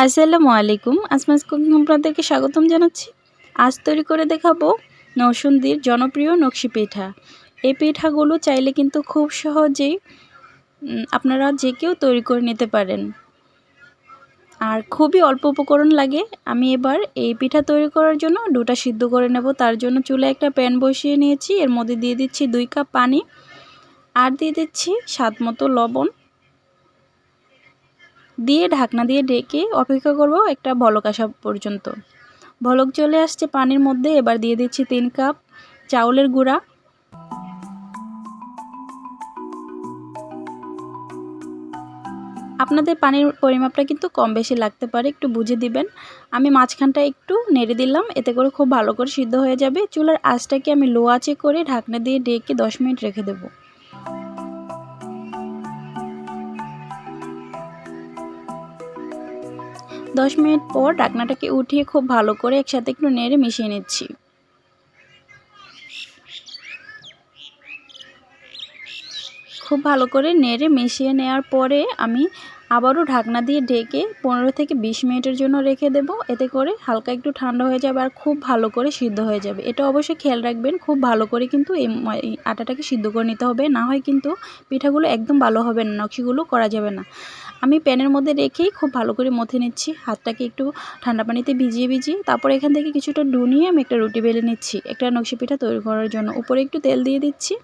আসসালামু আলাইকুম। আসমাস কুকিং আপনাদেরকে স্বাগতম জানাচ্ছি। আজ তৈরি করে দেখাবো নরসিংদীর জনপ্রিয় নকশি পিঠা। এই পিঠাগুলো চাইলে কিন্তু খুব সহজেই আপনারা যে কেউ তৈরি করে নিতে পারেন। আর খুবই অল্প উপকরণ লাগে। আমি এবার এই পিঠা তৈরি করার জন্য ডোটা সিদ্ধ করে নেব। তার জন্য চুলায় একটা প্যান বসিয়ে নিয়েছি। এর মধ্যে দিয়ে দিচ্ছি 2 কাপ পানি আর দিয়ে দিচ্ছি স্বাদমতো লবণ। দিয়ে ঢাকনা দিয়ে ঢেকে অপেক্ষা করব একটা বলক আসা পর্যন্ত। বলক চলে আসছে পানির মধ্যে। এবার দিয়ে দিচ্ছি 3 কাপ চাউলের গুঁড়া। আপনাদের পানির পরিমাপটা কিন্তু কম বেশি লাগতে পারে, একটু বুঝে দিবেন। আমি মাঝখানটা একটু নেড়ে দিলাম, এতে করে খুব ভালো করে সিদ্ধ হয়ে যাবে। চুলার আঁচটাকে আমি লো আঁচে করে ঢাকনা দিয়ে ঢেকে 10 মিনিট রেখে দেব। 10 মিনিট পর ঢাকনাটাকে উঠিয়ে খুব ভালো করে একসাথে একটু নেড়ে মিশিয়ে নিচ্ছি। খুব ভালো করে নেড়ে মিশিয়ে নেওয়ার পরে আমি আবারও ঢাকনা দিয়ে ঢেকে 15 থেকে 20 মিনিটের জন্য রেখে দেব। এতে করে হালকা একটু ঠান্ডা হয়ে যাবে আর খুব ভালো করে সিদ্ধ হয়ে যাবে। এটা অবশ্যই খেয়াল রাখবেন, খুব ভালো করে কিন্তু এই আটাটাকে সিদ্ধ করে নিতে হবে, না হয় কিন্তু পিঠাগুলো একদম ভালো হবে না, নকশিগুলো করা যাবে না। আমি প্যানের মধ্যে রেখেই খুব ভালো করে মথে নিচ্ছি, হাতটাকে একটু ঠান্ডা পানিতে ভিজিয়ে তারপর এখান থেকে কিছুটা ডো নিয়ে আমি একটা রুটি বেলে নিচ্ছি একটা নকশি পিঠা তৈরি করার জন্য। উপরে একটু তেল দিয়ে দিচ্ছি,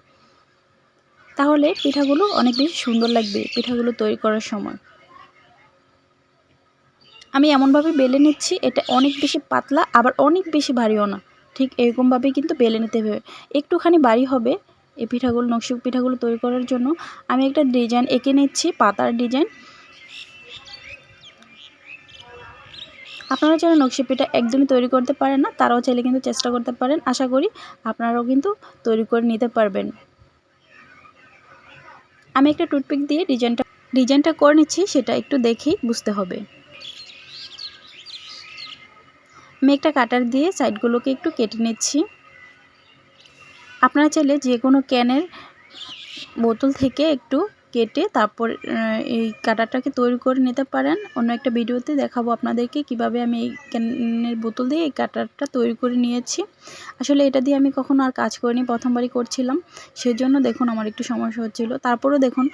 তাহলে পিঠাগুলো অনেক বেশি সুন্দর লাগবে পিঠাগুলো তৈরি করার সময়। আমি এমনভাবে বেলে নিচ্ছি, এটা অনেক বেশি পাতলা আবার অনেক বেশি ভারীও না, ঠিক এরকমভাবেই কিন্তু বেলে নিতে হবে। একটুখানি ভারী হবে এই পিঠাগুলো, নকশি পিঠাগুলো তৈরি করার জন্য। আমি একটা ডিজাইন এঁকে নিচ্ছি, পাতার ডিজাইন। আপনারা যারা নকশি পিঠা একদমই তৈরি করতে পারেন না, তারাও চাইলে কিন্তু চেষ্টা করতে পারেন। আশা করি আপনারাও কিন্তু তৈরি করে নিতে পারবেন। আমি একটা টুথপিক দিয়ে ডিজাইনটা করে নিচ্ছি, সেটা একটু দেখেই বুঝতে হবে। আমি একটা কাটার দিয়ে সাইডগুলোকে একটু কেটে নিচ্ছি। আপনারা চাইলে যে কোনো ক্যানের বোতল থেকে একটু কেটে তারপর এই কাটারটাকে তৈরি করে নিতে পারেন। অন্য একটা ভিডিওতে দেখাবো আপনাদেরকে কিভাবে আমি এই ক্যানের বোতল দিয়ে এই কাটারটা তৈরি করে নিয়েছি। আসলে এটা দিয়ে আমি কখনো আর কাজ করিনি, প্রথমবারই করছিলাম, সেজন্য দেখুন আমার একটু সমস্যা হচ্ছিল। তারপরেও দেখুন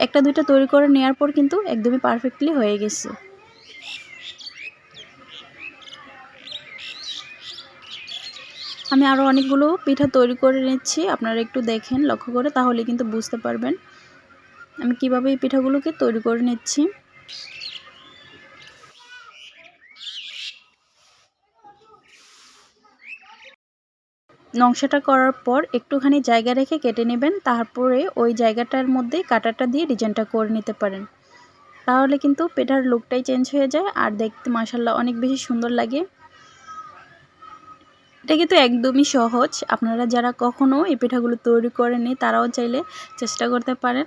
একটা দুইটা তৈরি করে নেওয়ার পর কিন্তু একদমই পারফেক্টলি হয়ে গেছে। আমি আরও অনেকগুলো পিঠা তৈরি করে নিচ্ছি, আপনারা একটু দেখেন লক্ষ্য করে, তাহলে কিন্তু বুঝতে পারবেন আমি কিভাবে এই পিঠাগুলোকে তৈরি করে নিচ্ছি। নকশাটা করার পর একটুখানি জায়গা রেখে কেটে নেবেন, তারপরে ওই জায়গাটার মধ্যে কাঁটাটা দিয়ে ডিজাইনটা করে নিতে পারেন। তাহলে কিন্তু পিঠার লুকটাই চেঞ্জ হয়ে যায় আর দেখতে মাশাআল্লাহ অনেক বেশি সুন্দর লাগে। এটা কিন্তু একদমই সহজ, আপনারা যারা কখনো এই পিঠাগুলো তৈরি করেননি তারাও চাইলে চেষ্টা করতে পারেন।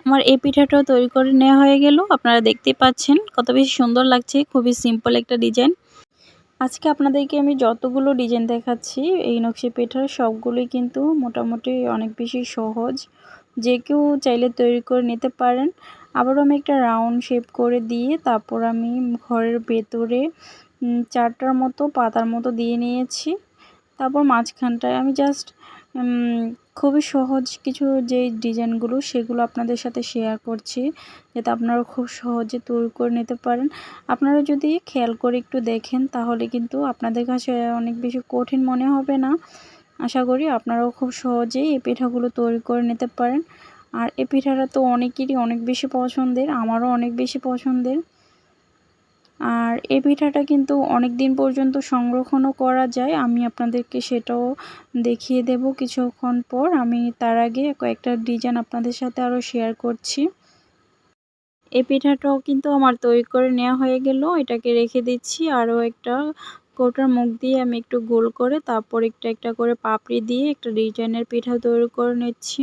আমার এই পিঠাটাও তৈরি করে নেওয়া হয়ে গেল। আপনারা দেখতেই পাচ্ছেন কত বেশি সুন্দর লাগছে, খুবই সিম্পল একটা ডিজাইন। আজকে আপনাদেরকে আমি যতগুলো ডিজাইন দেখাচ্ছি এই নকশি পিঠার, সবগুলোই কিন্তু মোটামুটি অনেক বেশি সহজ, যে কেউ চাইলে তৈরি করে নিতে পারেন। আবারও আমি একটা রাউন্ড শেপ করে দিয়ে তারপর আমি ঘরের ভেতরে 4টার মতো পাতার মতো দিয়ে নিয়েছি। তারপর মাঝখানটায় আমি জাস্ট খুবই সহজ কিছু যেই ডিজাইনগুলো সেগুলো আপনাদের সাথে শেয়ার করছি, যাতে আপনারা খুব সহজে তৈরি করে নিতে পারেন। আপনারা যদি খেয়াল করে একটু দেখেন তাহলে কিন্তু আপনাদের কাছে অনেক বেশি কঠিন মনে হবে না। আশা করি আপনারাও খুব সহজেই এই পিঠাগুলো তৈরি করে নিতে পারেন। আর এই পিঠাটা তো অনেকেরই অনেক বেশি পছন্দের, আমারও অনেক বেশি পছন্দের। আর এই পিঠাটা কিন্তু অনেক দিন পর্যন্ত সংরক্ষণও করা যায়, আমি আপনাদেরকে সেটাও দেখিয়ে দেব কিছুক্ষণ পর। আমি তার আগে কয়েকটা ডিজাইন আপনাদের সাথে আরও শেয়ার করছি। এই পিঠাটাও কিন্তু আমার তৈরি করে নেওয়া হয়ে গেল, এটাকে রেখে দিচ্ছি। আরও একটা কৌটার মুখ দিয়ে আমি একটু গোল করে তারপর একটা একটা করে পাপড়ি দিয়ে একটা ডিজাইনের পিঠা তৈরি করে নিচ্ছি।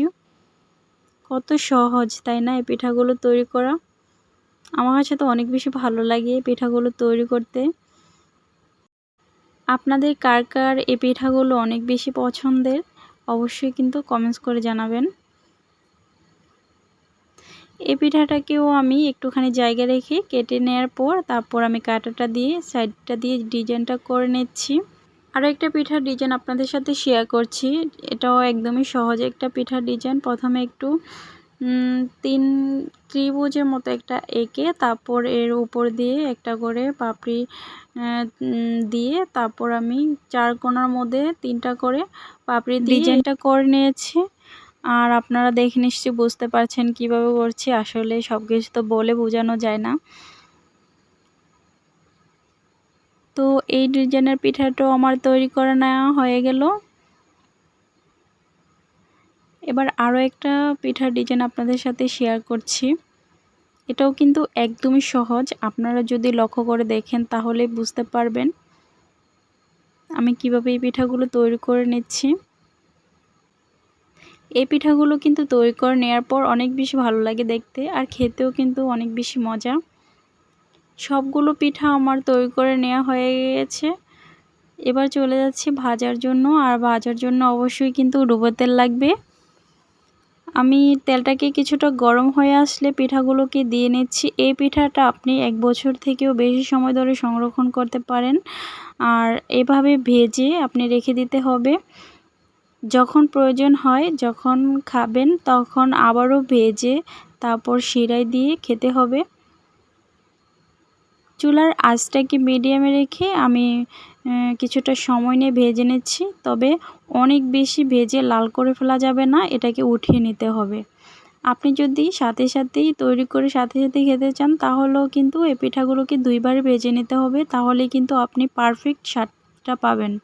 কত সহজ তাই না এই পিঠাগুলো তৈরি করা? আমার কাছে তো অনেক বেশি ভালো লাগে এই পিঠাগুলো তৈরি করতে। আপনাদের কার কার এই পিঠাগুলো অনেক বেশি পছন্দের অবশ্যই কিন্তু কমেন্টস করে জানাবেন। এই পিঠাটাকেও আমি একটুখানি জায়গা রেখে কেটে নেওয়ার পর তারপর আমি কাঁটাটা দিয়ে সাইডটা দিয়ে ডিজাইনটা করে নিচ্ছি। আরও একটা পিঠার ডিজাইন আপনাদের সাথে শেয়ার করছি। এটাও একদমই সহজ একটা পিঠার ডিজাইন। প্রথমে একটু 3 ত্রিভুজের মতো একটা এঁকে তারপর এর উপর দিয়ে একটা করে পাপড়ি দিয়ে তারপর আমি 4 কোণার মধ্যে 3টা করে পাপড়ি দিয়ে ডিজাইনটা করে নিয়েছি। আর আপনারা দেখে নিশ্চয়ই বুঝতে পারছেন কিভাবে করছি। আসলে সব কিছু তো বলে বোঝানো যায় না। তো এই ডিজাইনের পিঠাটাও আমার তৈরি করে নেওয়া হয়ে গেল। এবার আরও একটা পিঠার ডিজাইন আপনাদের সাথে শেয়ার করছি। এটাও কিন্তু একদমই সহজ। আপনারা যদি লক্ষ্য করে দেখেন তাহলে বুঝতে পারবেন আমি কিভাবে এই পিঠাগুলো তৈরি করে নিচ্ছি। এই পিঠাগুলো কিন্তু তৈরি করে নেওয়ার পর অনেক বেশি ভালো লাগে দেখতে, আর খেতেও কিন্তু অনেক বেশি মজা। সবগুলো পিঠা আমার তৈরি করে নেওয়া হয়ে গেছে। এবার চলে যাচ্ছি ভাজার জন্য। আর ভাজার জন্য অবশ্যই কিন্তু ডুবো তেল লাগবে। আমি তেলটাকে কিছুটা গরম হয়ে আসলে পিঠাগুলোকে দিয়ে নিচ্ছি। এই পিঠাটা আপনি 1 বছর থেকেও বেশি সময় ধরে সংরক্ষণ করতে পারেন। আর এভাবে ভেজে আপনি রেখে দিতে হবে। যখন প্রয়োজন হয়, যখন খাবেন তখন আবারও ভেজে তারপর শিরায় দিয়ে খেতে হবে। চুলার আঁচটাকে মিডিয়ামে রেখে আমি কিছুটা সময় নিয়ে ভেজে নিচ্ছি। তবে অনেক বেশি ভেজে লাল করে ফেলা যাবে না, এটাকে উঠিয়ে নিতে হবে। আপনি যদি সাথে সাথেই তৈরি করে সাথে সাথেই খেতে চান তাহলেও কিন্তু এই পিঠাগুলোকে 2 বার ভেজে নিতে হবে, তাহলে কিন্তু আপনি পারফেক্ট স্বাদটা পাবেন।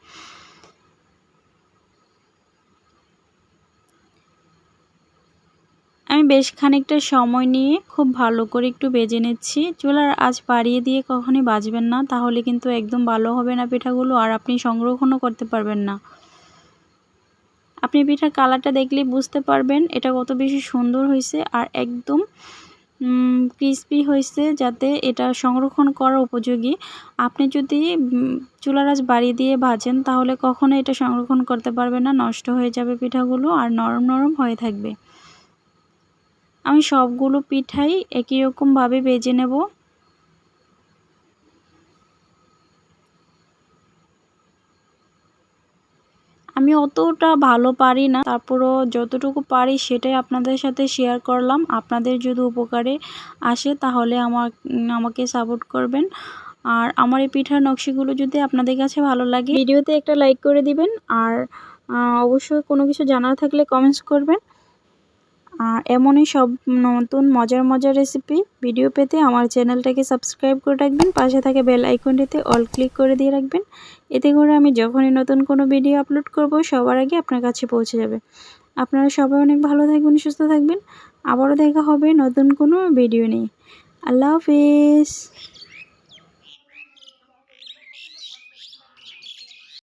আমি বেশ খানিকটা সময় নিয়ে খুব ভালো করে একটু ভেজে নিচ্ছি। চুলার আঁচ বাড়িয়ে দিয়ে কখনোই ভাজবেন না, তাহলে কিন্তু একদম ভালো হবে না পিঠাগুলো, আর আপনি সংরক্ষণও করতে পারবেন না। আপনি পিঠার কালারটা দেখলেই বুঝতে পারবেন এটা কত বেশি সুন্দর হয়েছে, আর একদম ক্রিস্পি হয়েছে, যাতে এটা সংরক্ষণ করার উপযোগী। আপনি যদি চুলার আঁচ বাড়িয়ে দিয়ে ভাজেন তাহলে কখনো এটা সংরক্ষণ করতে পারবেন না, নষ্ট হয়ে যাবে পিঠাগুলো, আর নরম নরম হয়ে থাকবে। আমি সবগুলো পিঠাই একই রকমভাবে ভেজে নেব। আমি অতটা ভালো পারি না, তারপরও যতটুকু পারি সেটাই আপনাদের সাথে শেয়ার করলাম। আপনাদের যদি উপকারে আসে তাহলে আমাকে সাপোর্ট করবেন। আর আমার এই পিঠার নকশিগুলো যদি আপনাদের কাছে ভালো লাগে ভিডিওতে একটা লাইক করে দিবেন। আর অবশ্যই কোনো কিছু জানার থাকলে কমেন্টস করবেন। আর এমনই সব নতুন মজার মজার রেসিপি ভিডিও পেতে আমার চ্যানেলটাকে সাবস্ক্রাইব করে রাখবেন। পাশে থাকা বেল আইকনটিতে অল ক্লিক করে দিয়ে রাখবেন। এতে করে আমি যখনই নতুন কোনো ভিডিও আপলোড করব সবার আগে আপনার কাছে পৌঁছে যাবে। আপনারা সবাই অনেক ভালো থাকবেন, সুস্থ থাকবেন। আবারও দেখা হবে নতুন কোনো ভিডিও নিয়ে। আল্লাহ হাফেজ।